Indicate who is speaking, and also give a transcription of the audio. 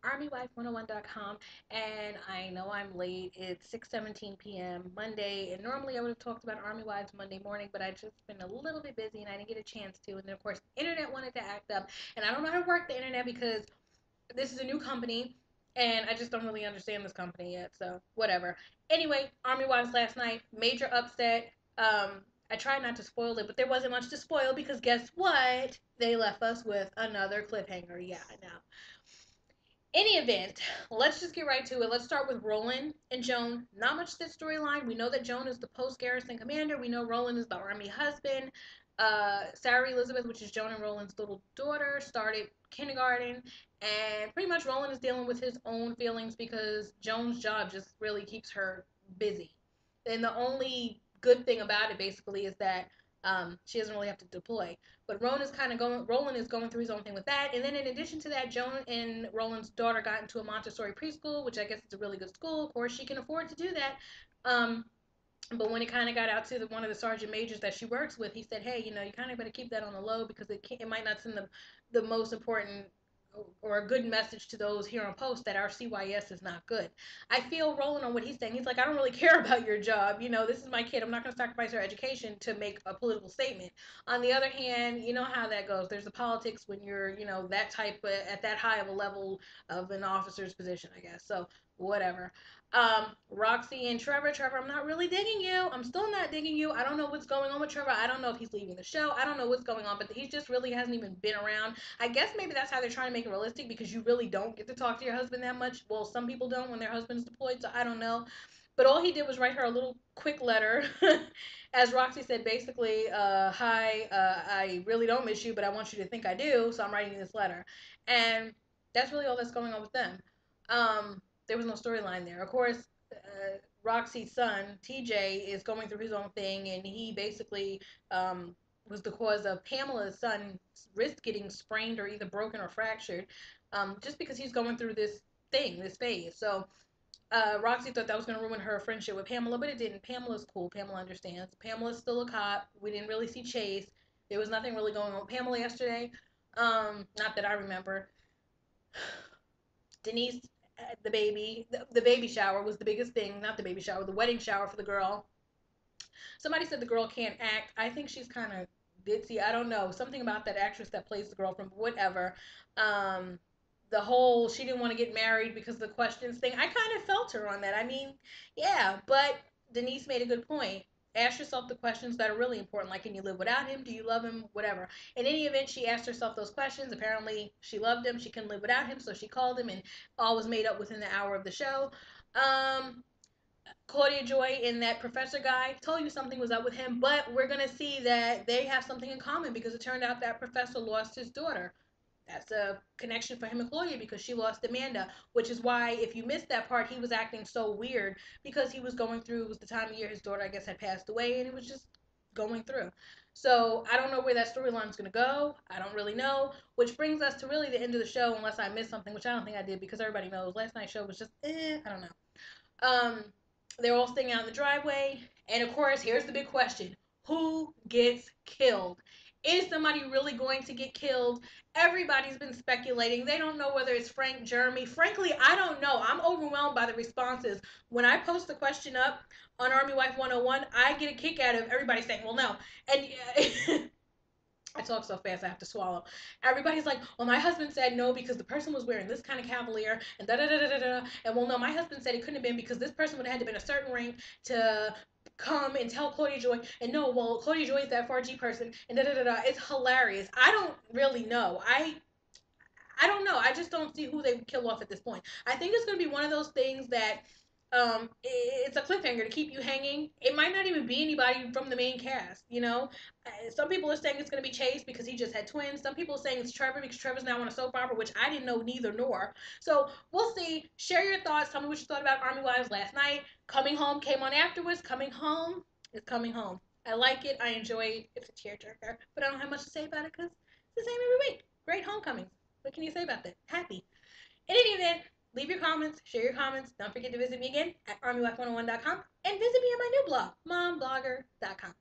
Speaker 1: ArmyWife101.com, and I know I'm late. It's 6:17 p.m. Monday, and normally I would have talked about Army Wives Monday morning, but I just been a little bit busy and I didn't get a chance to. And then of course, the internet wanted to act up, and I don't know how to work the internet because this is a new company, and I just don't really understand this company yet. So whatever. Anyway, Army Wives last night, major upset. I tried not to spoil it, but there wasn't much to spoil because guess what? They left us with another cliffhanger. Yeah, I know. Any event, let's just get right to it. Let's start with Roland and Joan. Not much to the storyline. We know that Joan is the post Garrison commander. We know Roland is the army husband. Sarah Elizabeth, which is Joan and Roland's little daughter, started kindergarten, and pretty much Roland is dealing with his own feelings because Joan's job just really keeps her busy. And the only good thing about it basically is that she doesn't really have to deploy. But Roland is going through his own thing with that. And then in addition to that, Joan and Roland's daughter got into a Montessori preschool, which I guess is a really good school. Of course, she can afford to do that. Um, but when it kind of got out to one of the sergeant majors that she works with, he said, "Hey, you kind of better keep that on the low because it might not send the most important or a good message to those here on post that our CYS is not good." I feel Roland on what he's saying. He's like, "I don't really care about your job. This is my kid. I'm not going to sacrifice her education to make a political statement." On the other hand, you know how that goes. There's the politics when you're, that type at that high of a level of an officer's position, I guess. So whatever. Roxy and Trevor. Trevor, I'm not really digging you. I'm still not digging you. I don't know what's going on with Trevor. I don't know if he's leaving the show. I don't know what's going on, but he just really hasn't even been around. I guess maybe that's how they're trying to make it realistic because you really don't get to talk to your husband that much. Well, some people don't when their husband's deployed, so I don't know. But all he did was write her a little quick letter. As Roxy said, basically, hi, I really don't miss you, but I want you to think I do, so I'm writing you this letter. And that's really all that's going on with them. There was no storyline there. Of course, Roxy's son, TJ, is going through his own thing, and he basically was the cause of Pamela's son's wrist getting sprained or either broken or fractured, just because he's going through this phase. So Roxy thought that was going to ruin her friendship with Pamela, but it didn't. Pamela's cool. Pamela understands. Pamela's still a cop. We didn't really see Chase. There was nothing really going on with Pamela yesterday. Not that I remember. Denise, the baby shower was the biggest thing. Not the baby shower, the wedding shower for the girl. Somebody said the girl can't act. I think she's kind of ditzy. I don't know. Something about that actress that plays the girl from whatever. Um, the whole she didn't want to get married because of the questions thing. I kind of felt her on that. I mean, yeah, but Denise made a good point. Ask yourself the questions that are really important, like can you live without him? Do you love him? Whatever. In any event, she asked herself those questions. Apparently, she loved him. She couldn't live without him, so she called him, and all was made up within the hour of the show. Um, Claudia Joy and that professor guy told you something was up with him, but we're gonna see that they have something in common because it turned out that professor lost his daughter. That's a connection for him and Claudia because she lost Amanda, which is why if you missed that part, he was acting so weird because he was going through. It was the time of year his daughter, I guess, had passed away, and it was just going through. So I don't know where that storyline is going to go. I don't really know. Which brings us to really the end of the show, unless I missed something, which I don't think I did because everybody knows last night's show was just I don't know. Um, they're all staying out in the driveway. And of course, here's the big question: who gets killed? Is somebody really going to get killed? Everybody's been speculating. They don't know whether it's Frank, Jeremy. Frankly, I don't know. I'm overwhelmed by the responses. When I post the question up on Army Wife 101, I get a kick out of everybody saying, well, no. And I talk so fast I have to swallow. Everybody's like, well, my husband said no because the person was wearing this kind of cavalier and da da da da da da. And well, no, my husband said it couldn't have been because this person would have had to been a certain rank to come and tell Claudia Joy. And no, well, Claudia Joy is that 4G person and da da da da. It's hilarious. I don't really know. I don't know. I just don't see who they would kill off at this point. I think it's going to be one of those things that it's a cliffhanger to keep you hanging. It might not even be anybody from the main cast, you know. Some people are saying it's going to be Chase because he just had twins. Some people are saying it's Trevor because Trevor's now on a soap opera, which I didn't know neither nor. So we'll see. Share your thoughts. Tell me what you thought about Army Wives last night. Coming Home came on afterwards. Coming Home is coming home. I like it. I enjoy it. It's a tearjerker, but I don't have much to say about it because it's the same every week. Great homecomings. What can you say about that? Happy. In any event, leave your comments, share your comments. Don't forget to visit me again at armywife101.com and visit me on my new blog, momblogger.com.